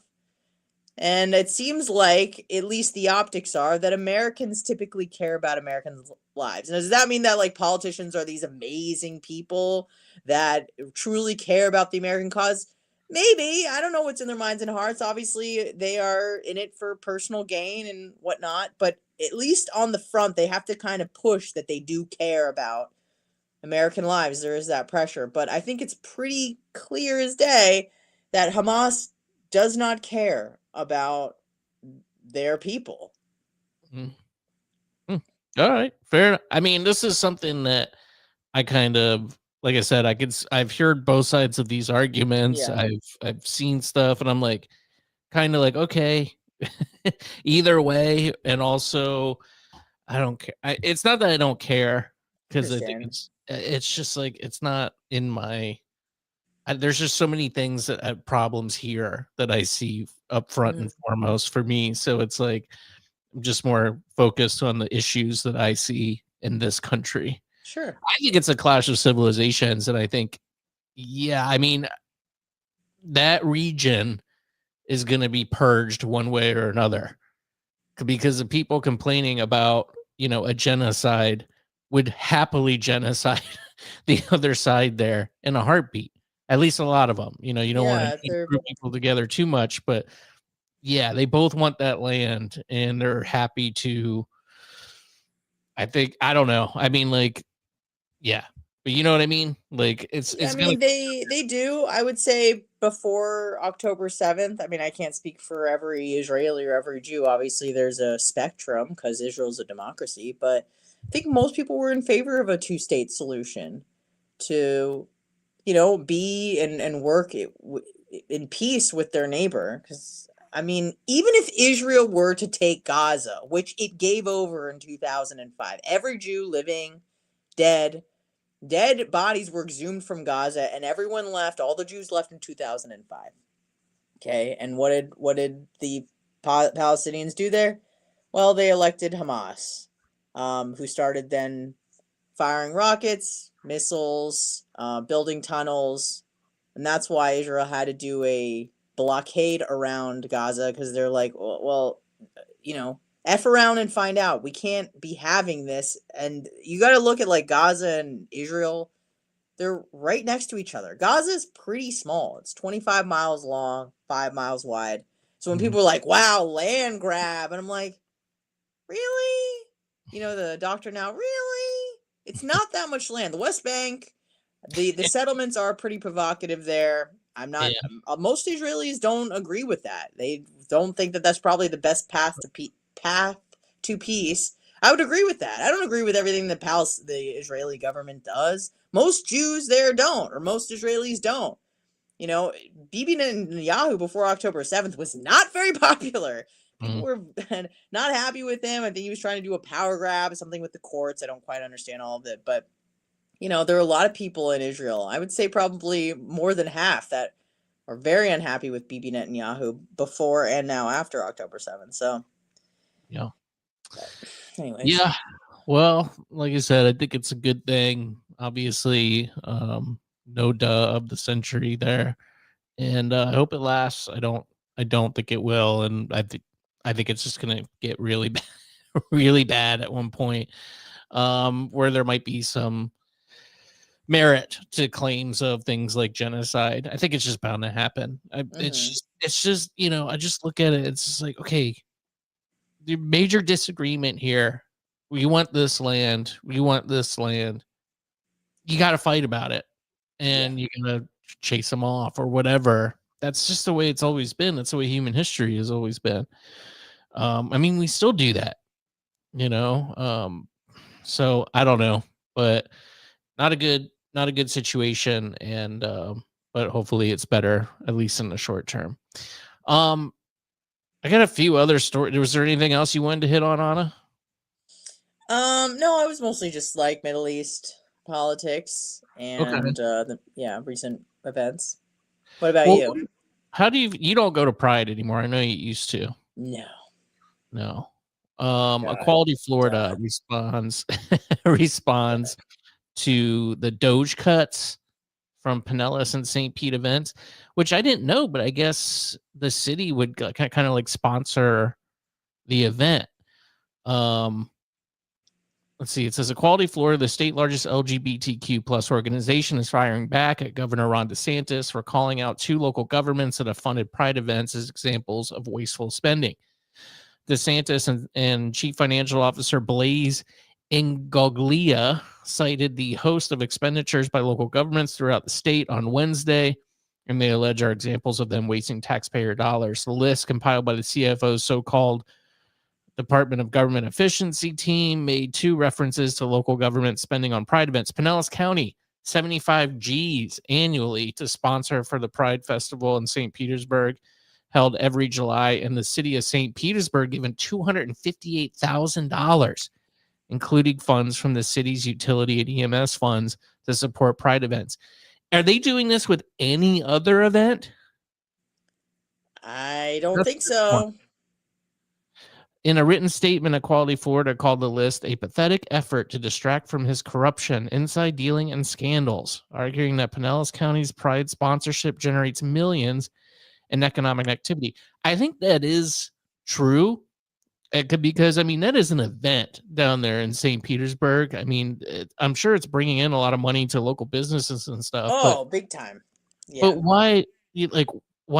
And it seems like, at least the optics are, that Americans typically care about Americans' lives. And does that mean that politicians are these amazing people that truly care about the American cause? Maybe. I don't know what's in their minds and hearts. Obviously, they are in it for personal gain and whatnot. But at least on the front, they have to kind of push that they do care about American lives. There is that pressure. But I think it's pretty clear as day that Hamas does not care about their people. All right, fair enough. I mean, this is something that I kind of, like I said, I've heard both sides of these arguments. Yeah. I've seen stuff, and I'm like, kind of like, okay, either way. And also, I don't care. It's not that I don't care, because I think it's just like, it's not in my. There's just so many things that have problems here that I see up front and foremost for me. So it's like, I'm just more focused on the issues that I see in this country. Sure. I think it's a clash of civilizations. And I think, yeah, I mean, that region is going to be purged one way or another, because the people complaining about, a genocide would happily genocide the other side there in a heartbeat. At least a lot of them, you don't want to group people together too much, but yeah, they both want that land and they're happy to, I think, I don't know. I mean, yeah, but you know what I mean? They do. I would say before October 7th, I mean, I can't speak for every Israeli or every Jew. Obviously there's a spectrum because Israel's a democracy, but I think most people were in favor of a 2-state solution to be and work in peace with their neighbor. Because, I mean, even if Israel were to take Gaza, which it gave over in 2005, every Jew living, dead bodies were exhumed from Gaza, and everyone left. All the Jews left in 2005. Okay, and what did the Palestinians do there? Well, they elected Hamas, who started then firing rockets, missiles, building tunnels, and that's why Israel had to do a blockade around Gaza, because they're like, well, F around and find out. We can't be having this. And you got to look at like Gaza and Israel. They're right next to each other. Gaza is pretty small. It's 25 miles long, 5 miles wide. So when people are like, wow, land grab, and I'm like, really? The doctor now, really? It's not that much land. The West Bank, the settlements are pretty provocative there. I'm not, most Israelis don't agree with that. They don't think that that's probably the best path to peace. I would agree with that. I don't agree with everything that the Israeli government does. Most Jews there don't, or most Israelis don't. Bibi Netanyahu before October 7th was not very popular. People were not happy with him. I think he was trying to do a power grab, something with the courts. I don't quite understand all of it. But, there are a lot of people in Israel, I would say probably more than half, that are very unhappy with Bibi Netanyahu before and now after October 7th. So, yeah. Anyways. Yeah. Well, like I said, I think it's a good thing. Obviously, no duh of the century there, and I hope it lasts. I don't think it will, and I think it's just gonna get really bad, really bad at one point, where there might be some merit to claims of things like genocide. I think it's just bound to happen. It's just I just look at it. It's just like, okay, the major disagreement here. We want this land. We want this land. You got to fight about it, and you're gonna chase them off or whatever. That's just the way it's always been. That's the way human history has always been. I mean, we still do that, So I don't know, but not a good situation, and but hopefully it's better, at least in the short term. I got a few other stories. Was there anything else you wanted to hit on, Anna? No, I was mostly just like Middle East politics and recent events. What about you? How do you don't go to Pride anymore? I know you used to. No. Equality Florida responds to the Doge cuts from Pinellas and St. Pete events, which I didn't know, but I guess the city would kind of like sponsor the event. Let's see. It says Equality Florida, the state largest LGBTQ plus organization, is firing back at Governor Ron DeSantis for calling out 2 local governments that have funded Pride events as examples of wasteful spending. DeSantis and Chief Financial Officer Blaise Ingoglia cited the host of expenditures by local governments throughout the state on Wednesday, and they allege are examples of them wasting taxpayer dollars. The list compiled by the CFO's so-called Department of Government Efficiency team made 2 references to local government spending on Pride events. Pinellas County, 75 G's annually to sponsor for the Pride Festival in St. Petersburg, held every July, and the city of St. Petersburg given $258,000, including funds from the city's utility and EMS funds to support Pride events. Are they doing this with any other event? I don't think so. In a written statement, Equality Florida called the list a pathetic effort to distract from his corruption, inside dealing, and scandals, arguing that Pinellas County's Pride sponsorship generates millions in economic activity. I think that is true. Because, I mean, that is an event down there in St. Petersburg. I mean, I'm sure it's bringing in a lot of money to local businesses and stuff. Oh, big time. Yeah. But why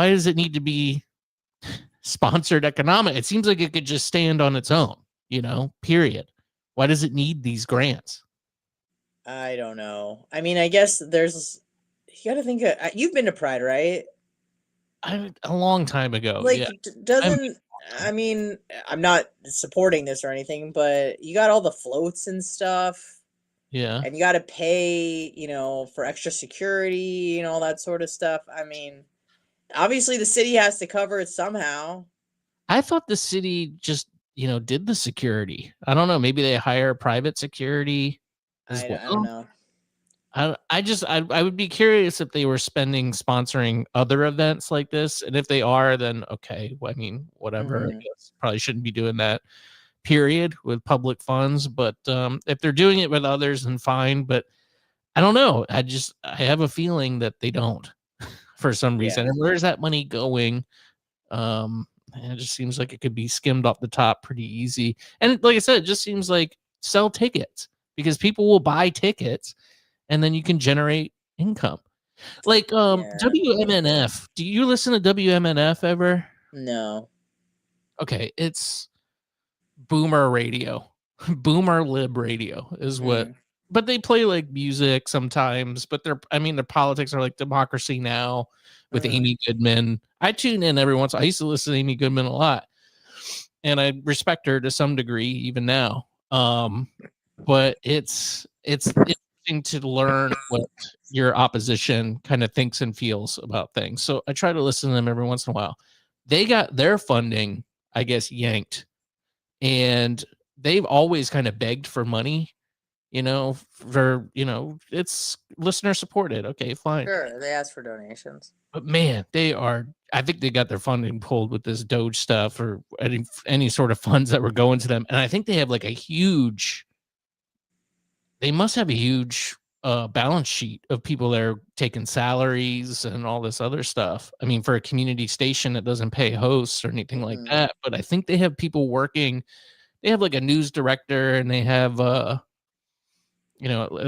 does it need to be sponsored economic? It seems like it could just stand on its own, period. Why does it need these grants? I don't know. I mean, I guess you got to think, you've been to Pride, right? A long time ago. I mean, I'm not supporting this or anything, but you got all the floats and stuff. Yeah. And you got to pay, for extra security and all that sort of stuff. I mean, obviously the city has to cover it somehow. I thought the city just, did the security. I don't know. Maybe they hire private security as well. I don't know. I would be curious if they were sponsoring other events like this. And if they are, then okay. Well, I mean, whatever. I guess probably shouldn't be doing that, period, with public funds. But if they're doing it with others, then fine. But I don't know. I have a feeling that they don't for some reason. And where's that money going? It just seems like it could be skimmed off the top pretty easy. And like I said, it just seems like sell tickets, because people will buy tickets and then you can generate income. Like WMNF. Do you listen to WMNF ever? No. Okay, it's boomer radio. Boomer lib radio is what. But they play like music sometimes, but their politics are like Democracy Now! With Amy Goodman. I tune in every once. I used to listen to Amy Goodman a lot, and I respect her to some degree even now. But it's interesting to learn what your opposition kind of thinks and feels about things. So I try to listen to them every once in a while. They got their funding, I guess, yanked, and they've always kind of begged for money. It's listener supported. Okay, fine. Sure, they ask for donations. But man, I think they got their funding pulled with this Doge stuff or any sort of funds that were going to them. And I think they have like they must have a huge balance sheet of people that are taking salaries and all this other stuff. I mean, for a community station that doesn't pay hosts or anything like that. But I think they have people working. They have like a news director, and they have at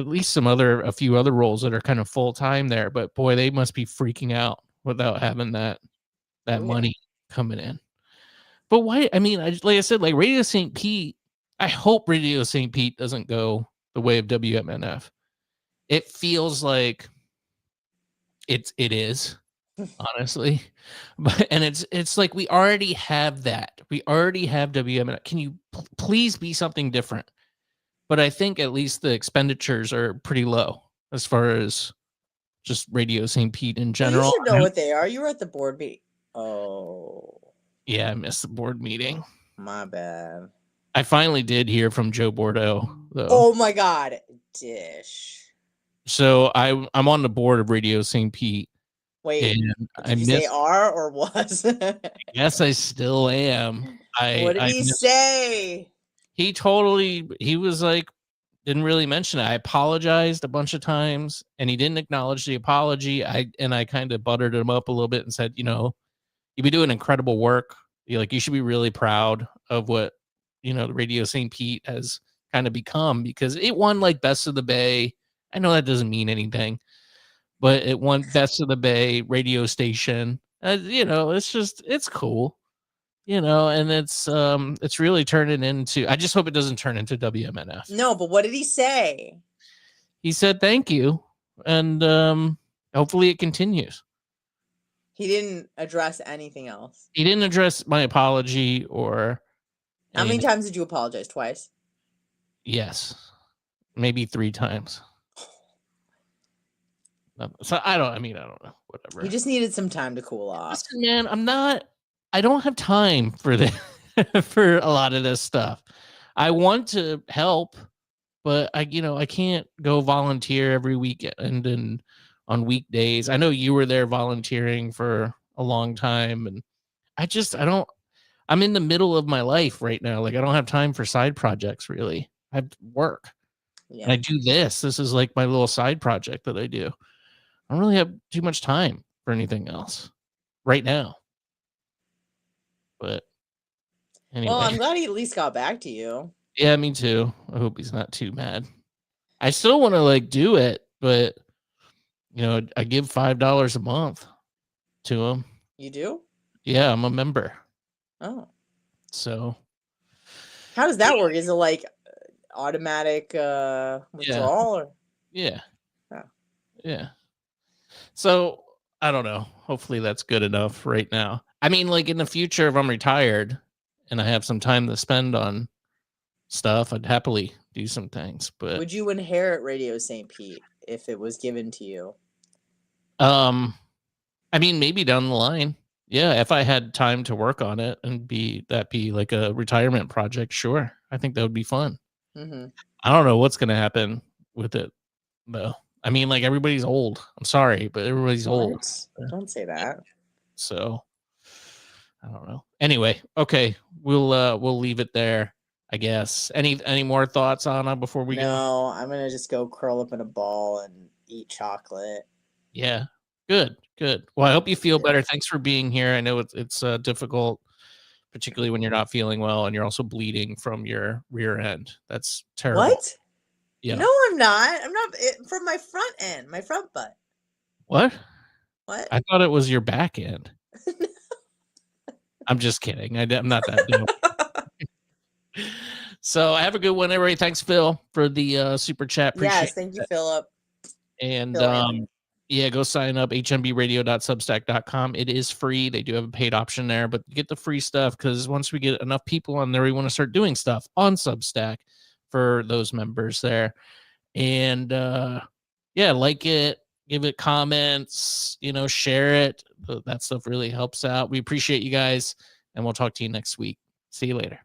least a few other roles that are kind of full time there. But boy, they must be freaking out without having that money coming in. But why? I mean, like I said, like Radio St. Pete, I hope Radio St. Pete doesn't go the way of WMNF. It feels like it is, honestly. And it's like we already have that. We already have WMNF. Can you please be something different? But I think at least the expenditures are pretty low as far as just Radio St. Pete in general. You should know what they are. You were at the board meeting. Oh. Yeah, I missed the board meeting. My bad. I finally did hear from Joe Bordeaux, though. Oh my God. Dish. So I'm on the board of Radio St. Pete. Wait, did you say are or was? Yes, I still am. What did he say? He was like, didn't really mention it. I apologized a bunch of times, and he didn't acknowledge the apology. I kind of buttered him up a little bit and said, you've been doing incredible work. You should be really proud of what, the Radio St. Pete has kind of become, because it won like Best of the Bay. I know that doesn't mean anything, but it won Best of the Bay radio station. It's cool. And it's really turning into, I just hope it doesn't turn into WMNF. No, but what did he say? He said, thank you. And hopefully it continues. He didn't address anything else. He didn't address my apology or. How many times did you apologize? Twice? Yes. Maybe 3 times. So I don't know. Whatever. He just needed some time to cool off. Listen, man, I don't have time for for a lot of this stuff. I want to help, but I can't go volunteer every weekend and on weekdays. I know you were there volunteering for a long time, and I'm in the middle of my life right now. Like, I don't have time for side projects, really. I have to work. Yeah. And I do this. This is like my little side project that I do. I don't really have too much time for anything else right now. But anyway. Well, I'm glad he at least got back to you. Yeah, me too. I hope he's not too mad. I still want to do it, but I give $5 a month to him. You do? Yeah, I'm a member. Oh. So how does that work? Is it like automatic withdrawal? Or? Yeah. Oh. Yeah. So I don't know. Hopefully that's good enough right now. I mean, in the future, if I'm retired and I have some time to spend on stuff, I'd happily do some things. But would you inherit Radio St. Pete if it was given to you? I mean, maybe down the line. Yeah, if I had time to work on it and be like a retirement project, sure. I think that would be fun. Mm-hmm. I don't know what's gonna happen with it, though. I mean, like, everybody's old. I'm sorry, but everybody's old. Don't say that. So I don't know. Anyway, okay, we'll leave it there, I guess. Any more thoughts, Anna, before we go? No, I'm gonna just go curl up in a ball and eat chocolate. Yeah. Good. Well, I hope you feel better. Thanks for being here. I know it's difficult, particularly when you're not feeling well and you're also bleeding from your rear end. That's terrible. What? Yeah. No, I'm not. I'm not from my front end, my front butt. What? What? I thought it was your back end. I'm just kidding. I'm not that dumb. So have a good one, everybody. Thanks, Phil, for the super chat. Appreciate yes, thank you, Philip. And yeah, go sign up, hmbradio.substack.com. It is free. They do have a paid option there, but get the free stuff, because once we get enough people on there, we want to start doing stuff on Substack for those members there. And yeah, like it, give it comments, share it. That stuff really helps out. We appreciate you guys, and we'll talk to you next week. See you later.